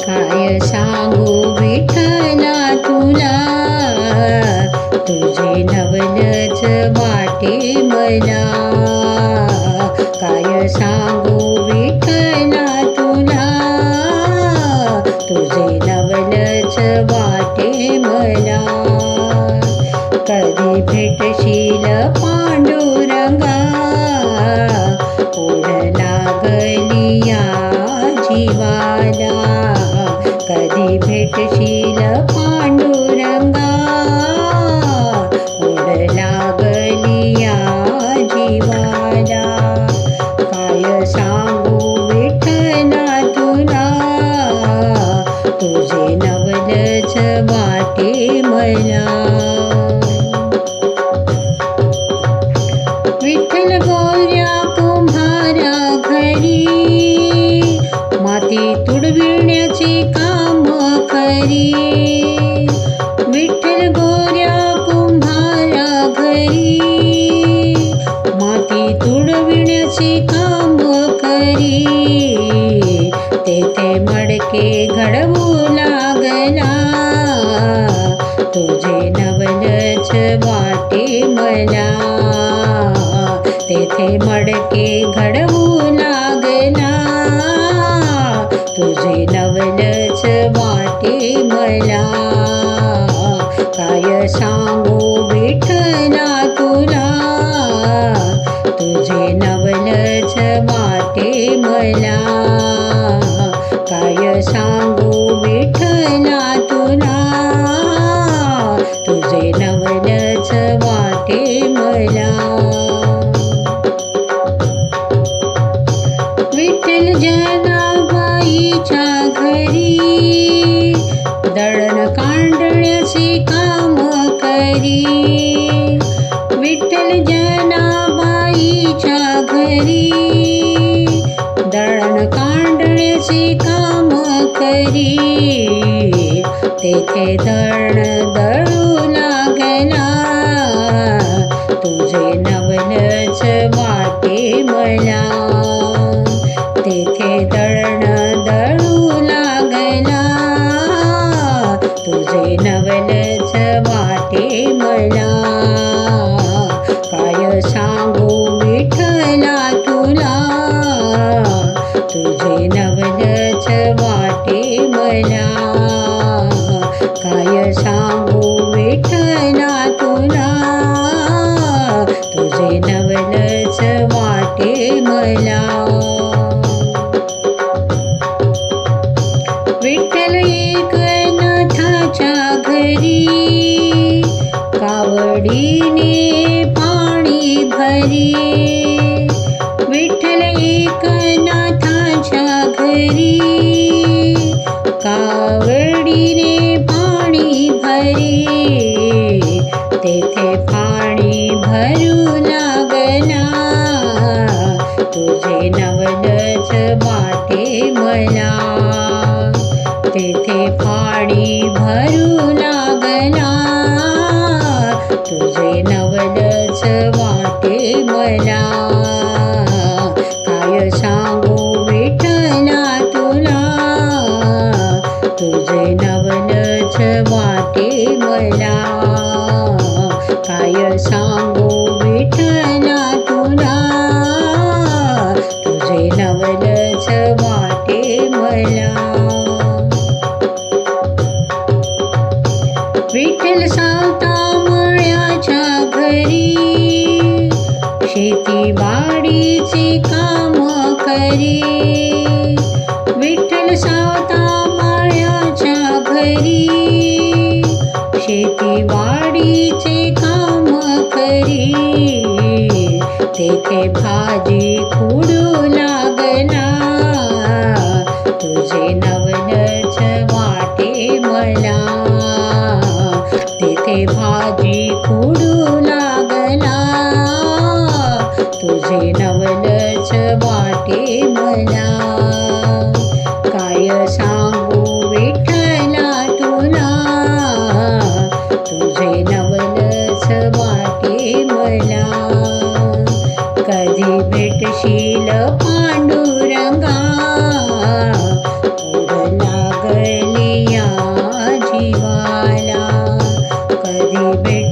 काय सांगू विठ्ठला तुला, तुझे नवलच वाटे मला. काय सांगू विठ्ठला तुला, तुझे नवलच वाटे मला. कधी भेटशील पांडुरंगा, ओढ लागली या जीवाला. कधी भेटशील पांडुरंगा, ओढ लागली या जीवाला. काय सांगू विठ्ठला तुला, तुझे नवलच वाटे मला. विठ्ठल गोऱ्या कुंभारा घरी, माती तुडविण्याचे काम करी. विठ्ठल गोऱ्या कुंभारा घरी, माती तुडविण्याचे काम करी. तेथे मडके घडवू लागला, तुझे नवलच वाटे मला. तेथे मडके घडवू लागला, तुझे नवलच वाटे मला. काय सांगू विठ्ठला तुला, तुझे नवलच वाटे मला. काय सांगू विठ्ठला तुला, तुझे नवलच वाटे मला. विठ्ठल जनाबाईच्या घरी, दळण कांडण्याचे काम करी. विठ्ठल जनाबाईच्या घरी, दळण कांडण्याचे काम करी. तेथे दळण दळू लागला, तुझे नवलच वाटे मला. तेथे दळण दळू लागला, तुझे नवलच वाटे मला. काय सांगू विठ्ठला तुला, तुझे नवलच वाटे मला. काय सांगू विठ्ठला तुला, तुझे नवलच वाटे मला. विठ्ठल एकनाथाच्या घरी, कावडीने पाणी भरी. विठ्ठल एकनाथाच्या घरी, कावडीने पाणी भरी. तेथे पाणी भरू लागला, तुझे नवलच वाटे मला. तेथे पाणी भरू लागला, तुझे नवलच वाटे मला. काय सांगू विठ्ठला तुला, तुझे नवलच वाटे मला. काय सांगू विठ्ठला तुला, तुझे नवलच वाटे मला. विठ्ठल सावता मळ्याच्या घरी, शेतीवाडीचे काम करी. विठ्ठल सावता मळ्याच्या घरी, शेतीवाडीचे काम करी. तेथे भाजी खुडू लागला, तुझे नवलच वाटे मला. तेथे भाजी खुडू लागला, तुझे नवलच वाटे मला. काय सांगू विठ्ठला तुला, तुझे नवलच वाटे मला. कधी भेटशील पांडुरंगा, कधी भेट